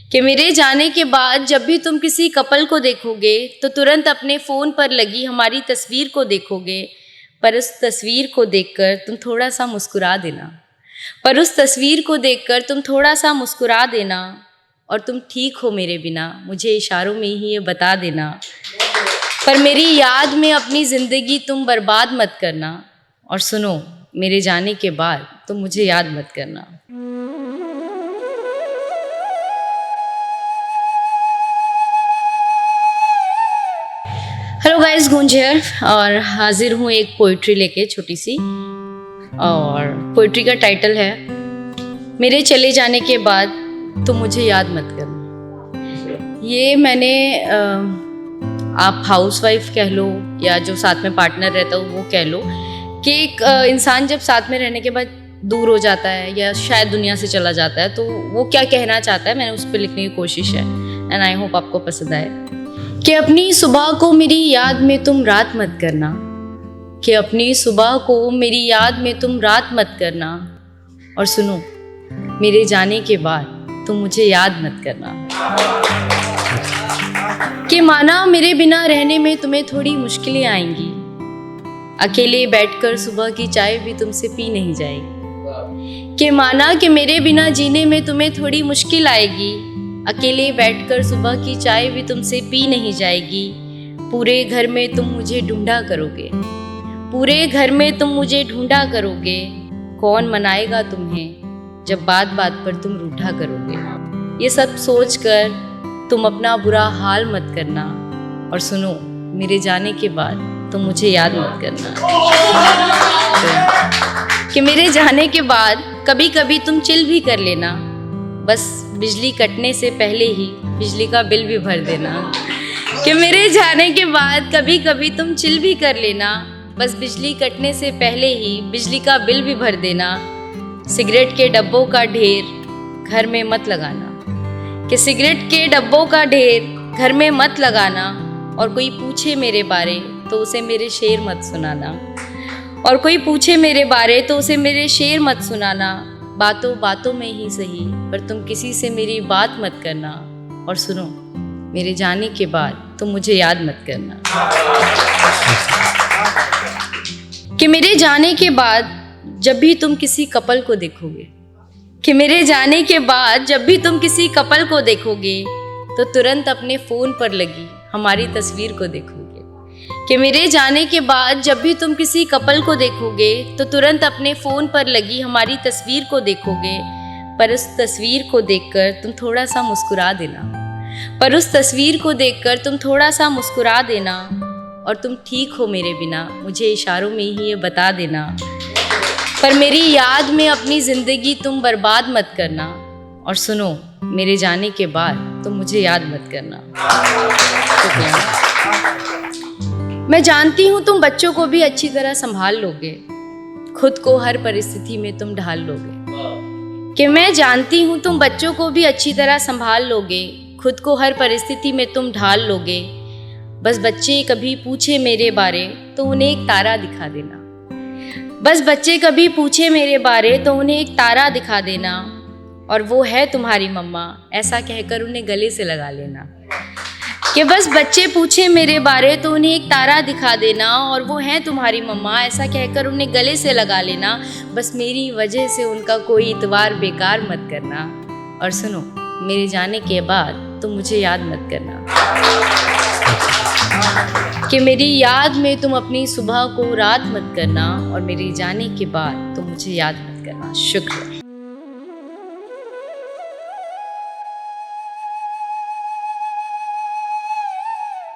कि मेरे जाने के बाद जब भी तुम किसी कपल को देखोगे तो तुरंत अपने फ़ोन पर लगी हमारी तस्वीर को देखोगे, पर उस तस्वीर को देखकर तुम थोड़ा सा मुस्कुरा देना, पर उस तस्वीर को देखकर तुम थोड़ा सा मुस्कुरा देना, और तुम ठीक हो मेरे बिना मुझे इशारों में ही ये बता देना। पर मेरी याद में अपनी ज़िंदगी तुम बर्बाद मत करना, और सुनो मेरे जाने के बाद तुम मुझे याद मत करना। हेलो गाइस, गूंज हियर, और हाजिर हूँ एक पोइट्री लेके छोटी सी। और पोइट्री का टाइटल है मेरे चले जाने के बाद तुम मुझे याद मत करना। ये मैंने आप हाउसवाइफ कह लो या जो साथ में पार्टनर रहता हो वो कह लो कि एक इंसान जब साथ में रहने के बाद दूर हो जाता है या शायद दुनिया से चला जाता है तो वो क्या कहना चाहता है, मैंने उस पर लिखने की कोशिश है एंड आई होप आपको पसंद आए। कि अपनी सुबह को मेरी याद में तुम रात मत करना, कि अपनी सुबह को मेरी याद में तुम रात मत करना, और सुनो मेरे जाने के बाद तुम मुझे याद मत करना। कि माना मेरे बिना रहने में तुम्हें थोड़ी मुश्किलें आएंगी, अकेले बैठकर सुबह की चाय भी तुमसे पी नहीं जाएगी। कि माना कि मेरे बिना जीने में तुम्हें थोड़ी मुश्किल आएगी, अकेले बैठकर सुबह की चाय भी तुमसे पी नहीं जाएगी। पूरे घर में तुम मुझे ढूंढा करोगे, पूरे घर में तुम मुझे ढूंढा करोगे। कौन मनाएगा तुम्हें जब बात बात पर तुम रूठा करोगे। ये सब सोचकर तुम अपना बुरा हाल मत करना, और सुनो मेरे जाने के बाद तुम मुझे याद मत करना। कि मेरे जाने के बाद कभी कभी तुम चिल भी कर लेना, बस बिजली कटने से पहले ही बिजली का बिल भी भर देना। कि मेरे जाने के बाद कभी कभी तुम चिल भी कर लेना, बस बिजली कटने से पहले ही बिजली का बिल भी भर देना। सिगरेट के डब्बों का ढेर घर में मत लगाना, कि सिगरेट के डब्बों का ढेर घर में मत लगाना, और कोई पूछे मेरे बारे तो उसे मेरे शेर मत सुनाना, और कोई पूछे मेरे बारे तो उसे मेरे शेर मत सुनाना। बातों बातों में ही सही पर तुम किसी से मेरी बात मत करना, और सुनो मेरे जाने के बाद तुम मुझे याद मत करना। कि मेरे जाने के बाद जब भी तुम किसी कपल को देखोगे, कि मेरे जाने के बाद जब भी तुम किसी कपल को देखोगे तो तुरंत अपने फ़ोन पर लगी हमारी तस्वीर को देखोगे। कि मेरे जाने के बाद जब भी तुम किसी कपल को देखोगे तो तुरंत अपने फ़ोन पर लगी हमारी तस्वीर को देखोगे, पर उस तस्वीर को देखकर तुम थोड़ा सा मुस्कुरा देना, पर उस तस्वीर को देखकर तुम थोड़ा सा मुस्कुरा देना, और तुम ठीक हो मेरे बिना मुझे इशारों में ही ये बता देना। पर मेरी याद में अपनी ज़िंदगी तुम बर्बाद मत करना, और सुनो मेरे जाने के बाद तुम मुझे याद मत करना। मैं जानती हूँ तुम बच्चों को भी अच्छी तरह संभाल लोगे, खुद को हर परिस्थिति में तुम ढाल लोगे। कि मैं जानती हूँ तुम बच्चों को भी अच्छी तरह संभाल लोगे, खुद को हर परिस्थिति में तुम ढाल लोगे। बस बच्चे कभी पूछे मेरे बारे तो उन्हें एक तारा दिखा देना, बस बच्चे कभी पूछे मेरे बारे तो उन्हें एक तारा दिखा देना, और वो है तुम्हारी मम्मा ऐसा कहकर उन्हें गले से लगा लेना। कि बस बच्चे पूछे मेरे बारे तो उन्हें एक तारा दिखा देना, और वो है तुम्हारी मम्मा ऐसा कहकर उन्हें गले से लगा लेना। बस मेरी वजह से उनका कोई इतवार बेकार मत करना, और सुनो मेरे जाने के बाद तुम मुझे याद मत करना। कि मेरी याद में तुम अपनी सुबह को रात मत करना, और मेरे जाने के बाद तुम मुझे याद मत करना। शुक्रिया।